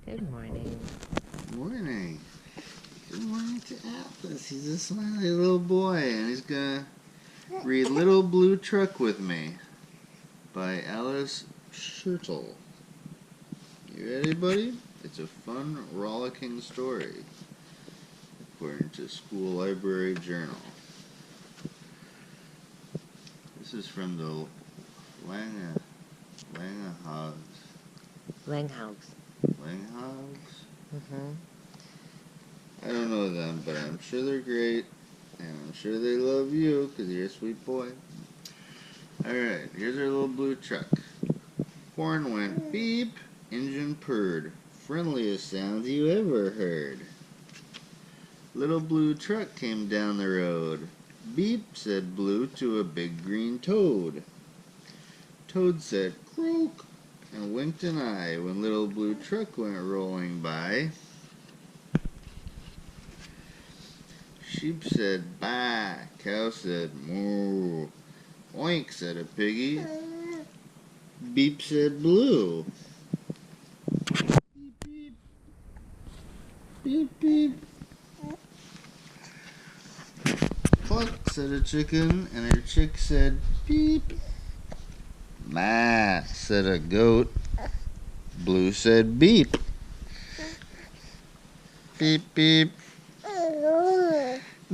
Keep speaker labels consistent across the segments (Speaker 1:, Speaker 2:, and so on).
Speaker 1: Good morning.
Speaker 2: Morning. Good morning to Atlas. He's a smiley little boy, and he's gonna read Little Blue Truck with me by Alice Schertle. You ready, buddy? It's a fun, rollicking story, according to School Library Journal. This is from the Langhogs.
Speaker 1: Langhouse.
Speaker 2: Langhogs?
Speaker 1: Mm-hmm.
Speaker 2: I don't know them, but I'm sure they're great, and I'm sure they love you, because you're a sweet boy. Alright, here's our little blue truck. Horn went beep, engine purred. Friendliest sounds you ever heard. Little blue truck came down the road. Beep, said Blue to a big green toad. Toad said, croak, and winked an eye when little blue truck went rolling by. Sheep said, baa. Cow said, moo. Oink, said a piggy. Beep, said Blue. Beep, beep. Beep, beep. Cluck, said a chicken, and her chick said, beep. Ma, said a goat. Blue said, beep. Beep, beep.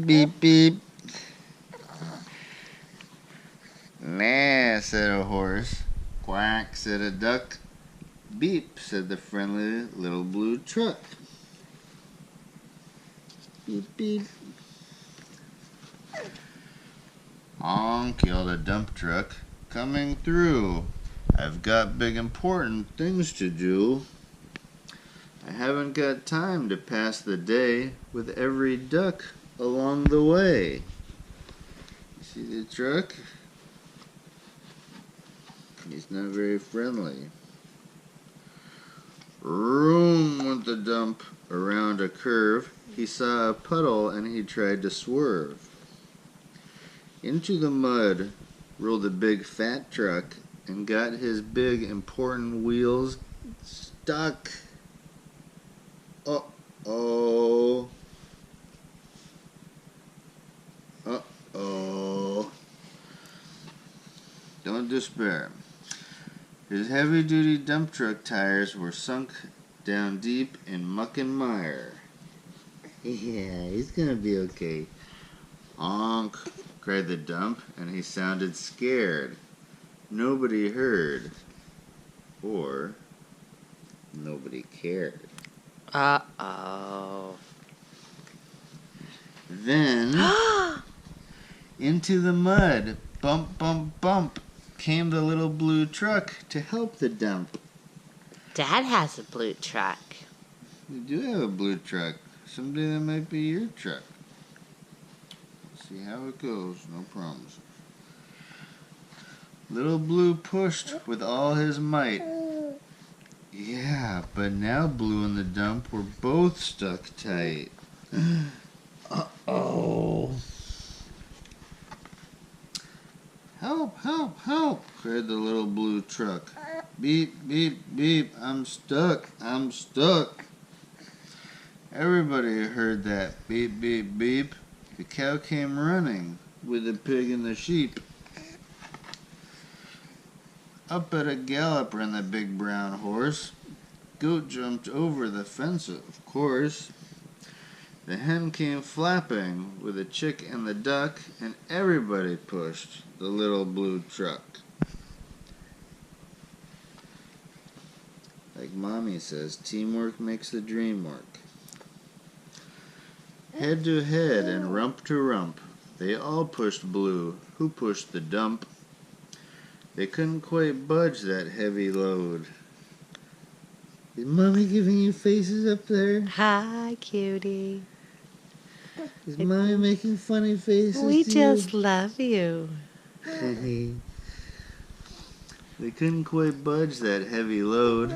Speaker 2: Beep, beep. Nah, said a horse. Quack, said a duck. Beep, said the friendly little blue truck. Beep, beep. Honk, yelled a dump truck. Coming through. I've got big important things to do. I haven't got time to pass the day with every duck along the way. You see the truck? He's not very friendly. Room went the dump around a curve. He saw a puddle and he tried to swerve. Into the mud rolled a big fat truck and got his big important wheels stuck. Uh-oh. Uh-oh. Don't despair. His heavy-duty dump truck tires were sunk down deep in muck and mire. Yeah, he's gonna be okay. Honk, cried the dump, and he sounded scared. Nobody heard. Or nobody cared.
Speaker 1: Uh-oh.
Speaker 2: Then, into the mud, bump, bump, bump, came the little blue truck to help the dump.
Speaker 1: Dad has a blue truck.
Speaker 2: You do have a blue truck. Someday that might be your truck. Let's see how it goes. No promises. Little Blue pushed with all his might. Yeah, but now Blue and the dump were both stuck tight. Uh-oh. Help, help, help, cried the little blue truck. Beep, beep, beep, I'm stuck, I'm stuck. Everybody heard that beep, beep, beep. The cow came running with the pig and the sheep. Up at a gallop ran the big brown horse. Goat jumped over the fence, of course. The hen came flapping with the chick and the duck, and everybody pushed the little blue truck. Like Mommy says, teamwork makes the dream work. Head to head and rump to rump, they all pushed Blue, who pushed the dump. They couldn't quite budge that heavy load. Is Mommy giving you faces up there?
Speaker 1: Hi, cutie.
Speaker 2: Is Mommy making funny faces
Speaker 1: We
Speaker 2: to
Speaker 1: just love you.
Speaker 2: you? They couldn't quite budge that heavy load.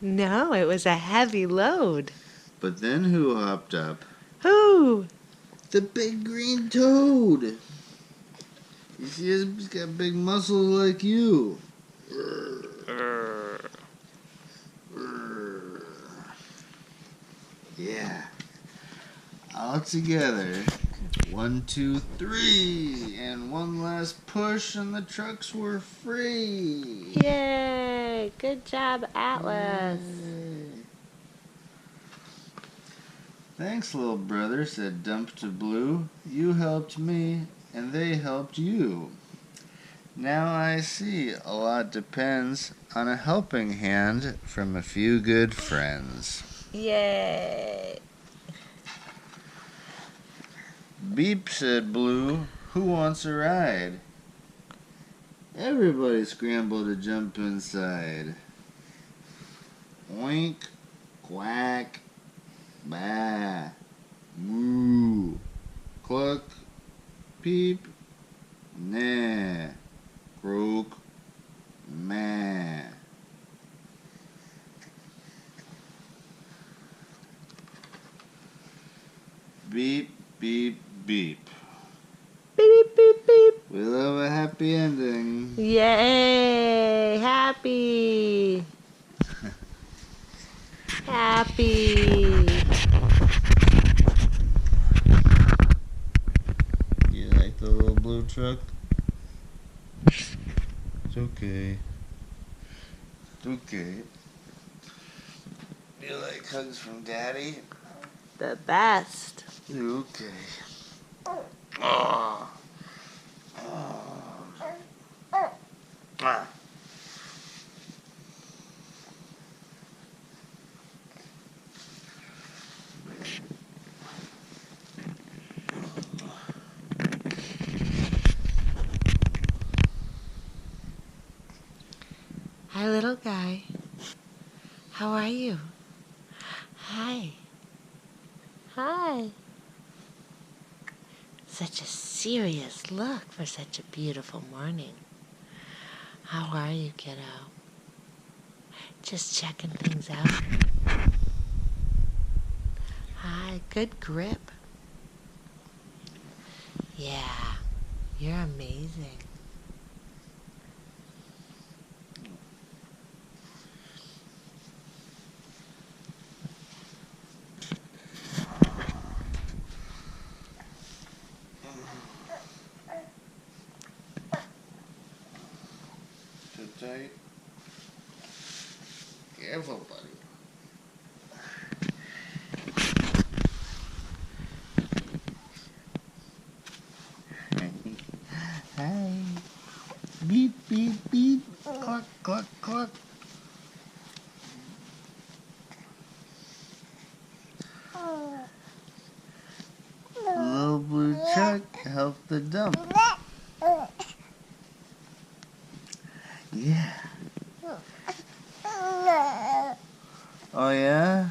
Speaker 1: No, it was a heavy load.
Speaker 2: But then who hopped up?
Speaker 1: Who?
Speaker 2: The big green toad. You see, he's got big muscles like you. Yeah. All together. 1, 2, 3. And one last push and the trucks were free.
Speaker 1: Yay! Good job, Atlas.
Speaker 2: Yay. Thanks, little brother, said Dump to Blue. You helped me, and they helped you. Now I see a lot depends on a helping hand from a few good friends.
Speaker 1: Yay!
Speaker 2: Beep, said Blue. Who wants a ride? Everybody scrambled to jump inside. Oink, quack, bah, moo, cluck, peep, nah, croak, meh. Beep, beep, beep.
Speaker 1: Beep, beep, beep.
Speaker 2: We love a happy ending.
Speaker 1: Yay! Happy! Happy!
Speaker 2: You like the little blue truck? It's okay. It's okay. You like hugs from Daddy?
Speaker 1: The best.
Speaker 2: Okay. Oh. Oh. Ah.
Speaker 1: Hi, little guy. How are you? Hi. Hi. Such a serious look for such a beautiful morning. How are you, kiddo? Just checking things out. Hi, good grip. Yeah, you're amazing.
Speaker 2: Too tight. Careful, buddy. Hi. Beep, beep, beep. Cluck, cluck, cluck. Little blue truck helped the dump. Yeah. Oh, yeah?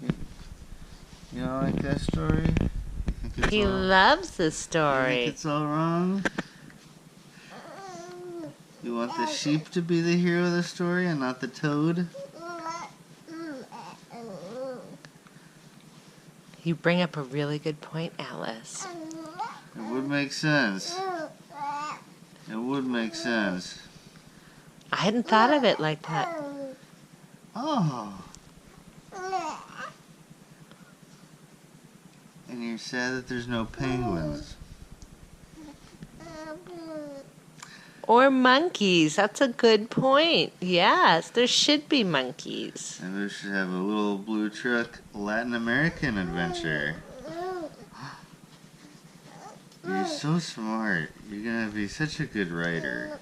Speaker 2: You don't like that story? You think it's
Speaker 1: He
Speaker 2: all,
Speaker 1: loves the
Speaker 2: you think
Speaker 1: story.
Speaker 2: it's all wrong? You want the sheep to be the hero of the story and not the toad?
Speaker 1: You bring up a really good point, Alice.
Speaker 2: It would make sense. It would make sense.
Speaker 1: I hadn't thought of it like that.
Speaker 2: Oh. And you're sad that there's no penguins.
Speaker 1: Or monkeys. That's a good point. Yes, there should be monkeys.
Speaker 2: Maybe we should have a little blue truck Latin American adventure. You're so smart. You're gonna be such a good writer.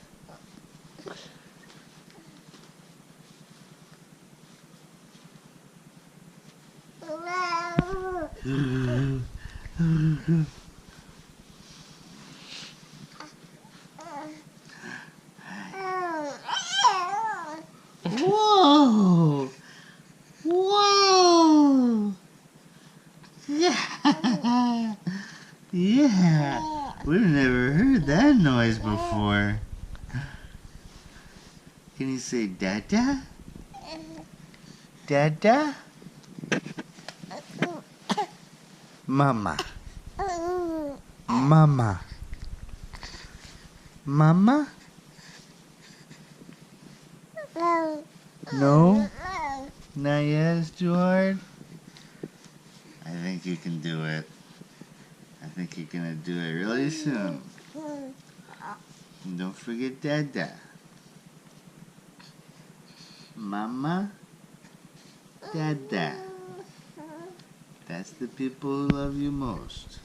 Speaker 2: Whoa! Whoa! Yeah! Yeah! We've never heard that noise before. Can you say Dada? Dada? Mama. Mama. Mama? No? Not yet, it's too hard? I think you can do it. I think you're gonna do it really soon. And don't forget Dada. Mama, Dada. That's the people who love you most.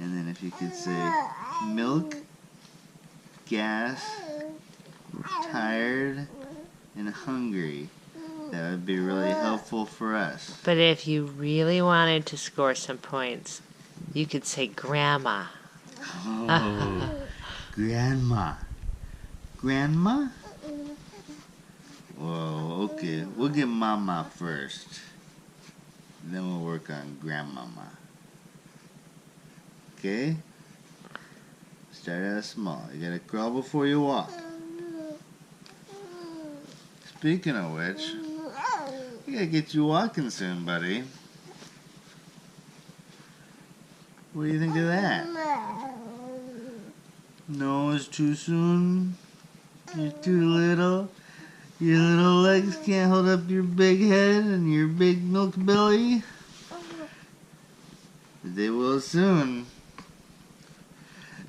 Speaker 2: And then if you could say milk, gas, tired, and hungry, that would be really helpful for us.
Speaker 1: But if you really wanted to score some points, you could say grandma.
Speaker 2: Oh, grandma. Grandma? Whoa, okay. We'll get mama first. Then we'll work on grandmama. Okay? Start out small. You gotta crawl before you walk. Speaking of which, we gotta get you walking soon, buddy. What do you think of that? No, it's too soon. You're too little. Your little legs can't hold up your big head and your big milk belly. But they will soon.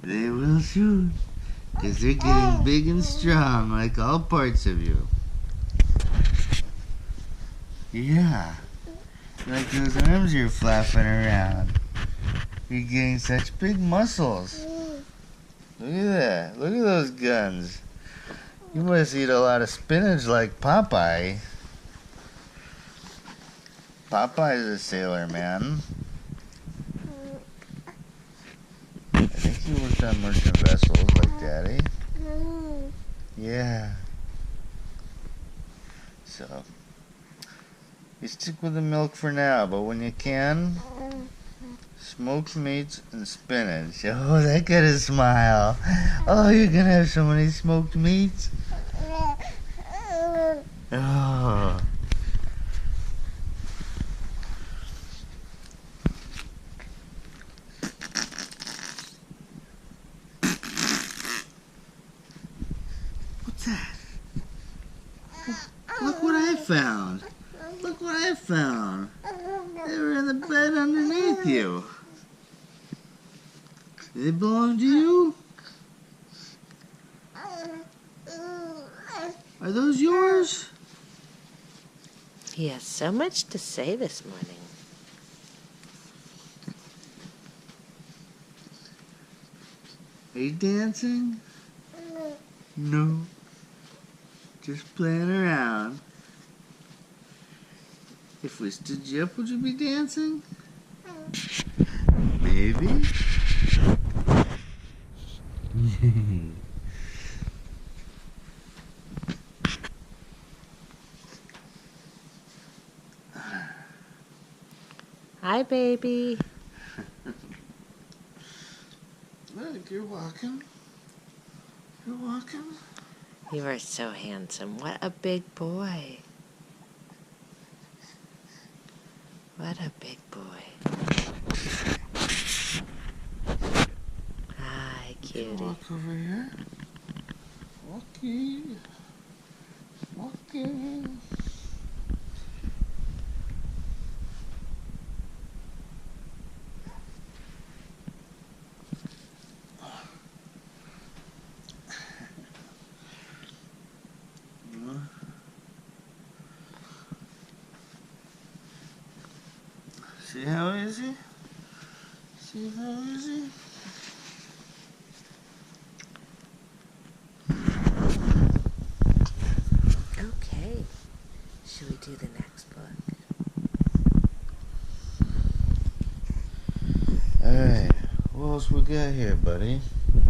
Speaker 2: They will soon. Because they're getting big and strong like all parts of you. Yeah. Like those arms you're flapping around. You're getting such big muscles. Look at that. Look at those guns. You must eat a lot of spinach like Popeye. Popeye's a sailor man. I think he worked on merchant vessels like Daddy. Yeah. So, you stick with the milk for now, but when you can, smoked meats and spinach. Oh, that got a smile. Oh, you're gonna have so many smoked meats. Oh. What's that? Look what I found. Look what I found. They were in the bed underneath you. Do they belong to you? Are those yours?
Speaker 1: He has so much to say this morning.
Speaker 2: Are you dancing? No. Just playing around. If we stood you up, would you be dancing? Maybe.
Speaker 1: Hi, baby.
Speaker 2: Look, you're walking. You're walking.
Speaker 1: You are so handsome. What a big boy. What a big boy. Hi, cutie.
Speaker 2: Walk over here. Walking. Walking. See how easy? See how easy?
Speaker 1: Okay. Should we do the next book?
Speaker 2: Alright, what else we got here, buddy?